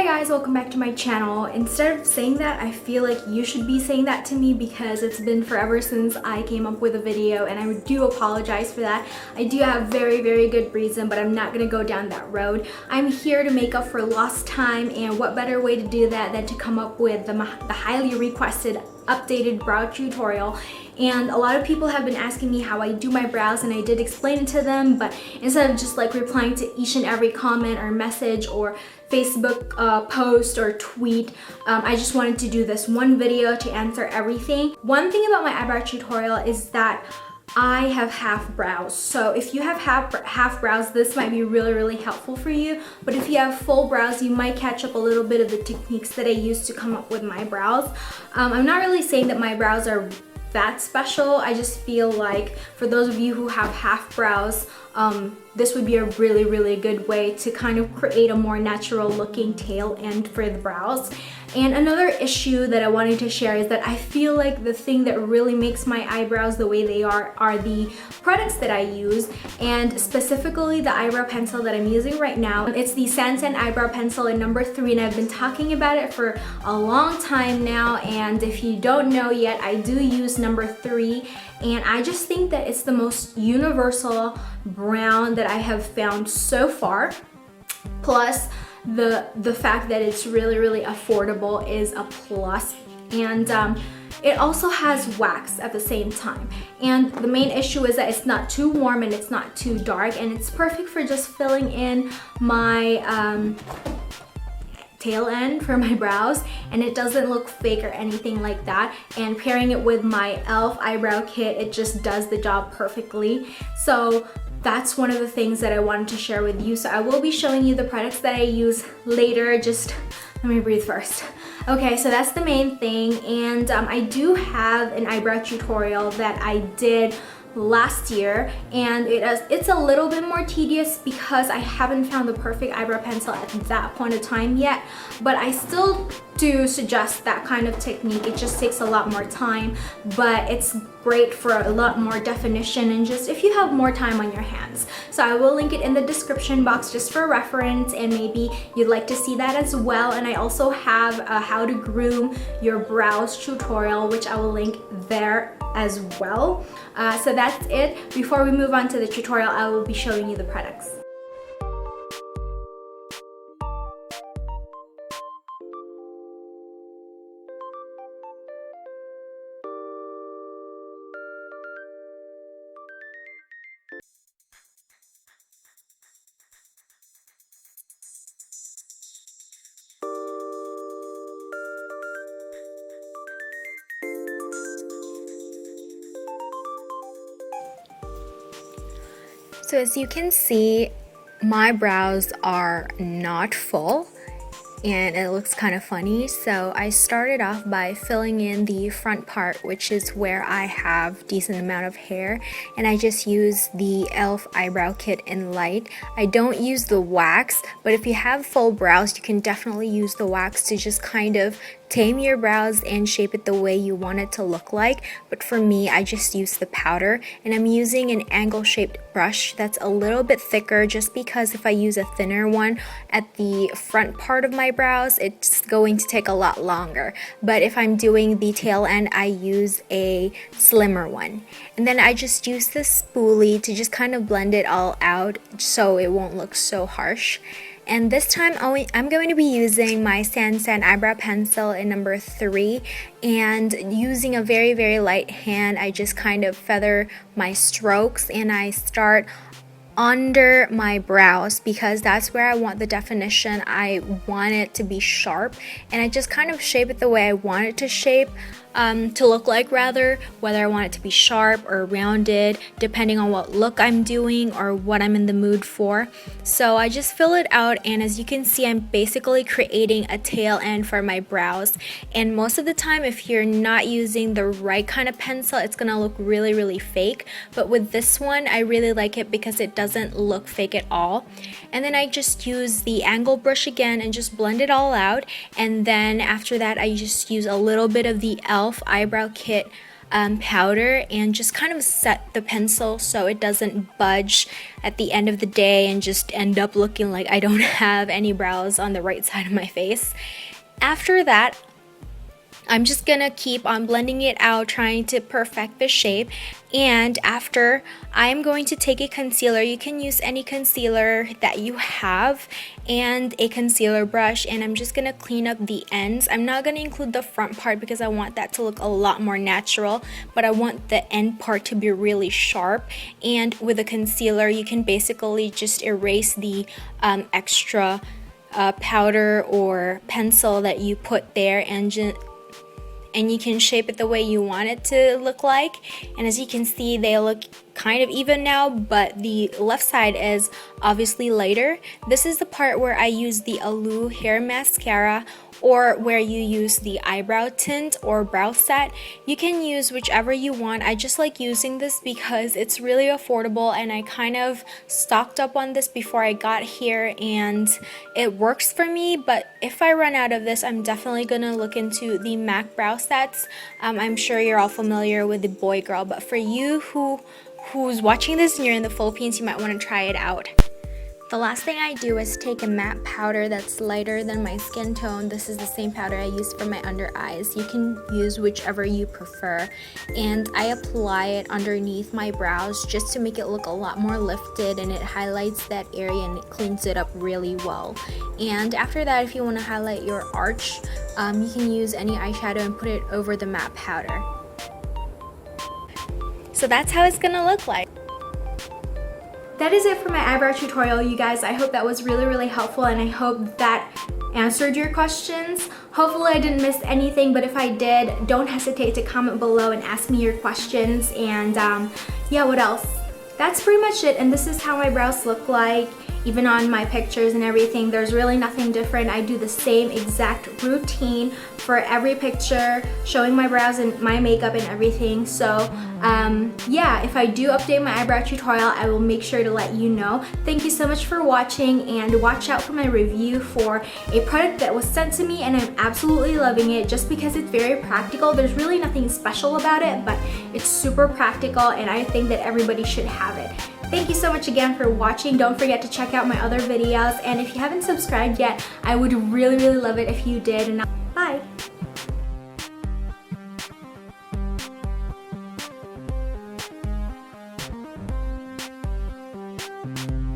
Hi guys, welcome back to my channel. Instead of saying that, I feel like you should be saying that to me because it's been forever since I came up with a video, and I do apologize for that. I do have very good reason, but I'm not gonna go down that road. I'm here to make up for lost time, and what better way to do that than to come up with the highly requested updated brow tutorial. And a lot of people have been asking me how I do my brows, and I did explain it to them, but instead of just like replying to each and every comment or message or Facebook post or tweet, I just wanted to do this one video to answer everything. One thing about my eyebrow tutorial is that I have half brows, so if you have half brows, this might be really helpful for you. But if you have full brows, you might catch up a little bit of the techniques that I use to come up with my brows. I'm not really saying that my brows are that special. I just feel like for those of you who have half brows, this would be a really good way to kind of create a more natural looking tail end for the brows. And another issue that I wanted to share is that I feel like the thing that really makes my eyebrows the way they are the products that I use, and specifically the eyebrow pencil that I'm using right now. It's the Sansan eyebrow pencil in number 3, and I've been talking about it for a long time now, and if you don't know yet, I do use number 3, and I just think that it's the most universal brown that I have found so far. Plus the fact that it's really affordable is a plus, and it also has wax at the same time. And the main issue is that it's not too warm and it's not too dark, and it's perfect for just filling in my tail end for my brows, and it doesn't look fake or anything like that. And pairing it with my e.l.f. eyebrow kit, it just does the job perfectly. So that's one of the things that I wanted to share with you. So I will be showing you the products that I use later. Just let me breathe first. Okay, so that's the main thing. And I do have an eyebrow tutorial that I did last year, and it's a little bit more tedious because I haven't found the perfect eyebrow pencil at that point of time yet, but I still do suggest that kind of technique. It just takes a lot more time, but it's great for a lot more definition and just if you have more time on your hands. So I will link it in the description box just for reference, and maybe you'd like to see that as well. And I also have a how to groom your brows tutorial, which I will link there as well. So that's it. Before we move on to the tutorial, I will be showing you the products. So as you can see, my brows are not full and it looks kind of funny. So I started off by filling in the front part, which is where I have decent amount of hair, and I just use the e.l.f. eyebrow kit in light. I don't use the wax, but if you have full brows, you can definitely use the wax to just kind of tame your brows and shape it the way you want it to look like. But for me, I just use the powder, and I'm using an angle shaped brush that's a little bit thicker, just because if I use a thinner one at the front part of my brows, it's going to take a lot longer. But if I'm doing the tail end, I use a slimmer one. And then I just use this spoolie to just kind of blend it all out so it won't look so harsh. And this time I'm going to be using my Sansan eyebrow pencil in number 3, and using a very light hand, I just kind of feather my strokes, and I start under my brows because that's where I want the definition. I want it to be sharp, and I just kind of shape it the way I want it to shape. To look like rather, whether I want it to be sharp or rounded, depending on what look I'm doing or what I'm in the mood for. So I just fill it out, and as you can see, I'm basically creating a tail end for my brows. And most of the time, if you're not using the right kind of pencil, it's gonna look really fake. But with this one, I really like it because it doesn't look fake at all. And then I just use the angle brush again and just blend it all out. And then after that, I just use a little bit of the e.l.f. eyebrow kit powder and just kind of set the pencil so it doesn't budge at the end of the day and just end up looking like I don't have any brows on the right side of my face. After that, I'm just gonna keep on blending it out, trying to perfect the shape. And after, I'm going to take a concealer. You can use any concealer that you have and a concealer brush, and I'm just gonna clean up the ends. I'm not gonna include the front part because I want that to look a lot more natural, but I want the end part to be really sharp. And with a concealer, you can basically just erase the extra powder or pencil that you put there, and you can shape it the way you want it to look like. And as you can see, they look kind of even now, but the left side is obviously lighter. This is the part where I use the Alu hair mascara, or where you use the eyebrow tint or brow set. You can use whichever you want. I just like using this because it's really affordable, and I kind of stocked up on this before I got here and it works for me. But if I run out of this, I'm definitely gonna look into the MAC brow sets. I'm sure you're all familiar with the Boy Girl, but for you who's watching this and you're in the Philippines, you might want to try it out. The last thing I do is take a matte powder that's lighter than my skin tone. This is the same powder I use for my under eyes. You can use whichever you prefer. And I apply it underneath my brows just to make it look a lot more lifted, and it highlights that area and it cleans it up really well. And after that, if you want to highlight your arch, you can use any eyeshadow and put it over the matte powder. So that's how it's gonna look like. That is it for my eyebrow tutorial, you guys. I hope that was really helpful, and I hope that answered your questions. Hopefully I didn't miss anything, but if I did, don't hesitate to comment below and ask me your questions. And yeah, what else? That's pretty much it, and this is how my brows look like. Even on my pictures and everything, there's really nothing different. I do the same exact routine for every picture, showing my brows and my makeup and everything. So yeah, if I do update my eyebrow tutorial, I will make sure to let you know. Thank you so much for watching, and watch out for my review for a product that was sent to me, and I'm absolutely loving it just because it's very practical. There's really nothing special about it, but it's super practical, and I think that everybody should have it. Thank you so much again for watching. Don't forget to check out my other videos, and if you haven't subscribed yet, I would really love it if you did. And bye!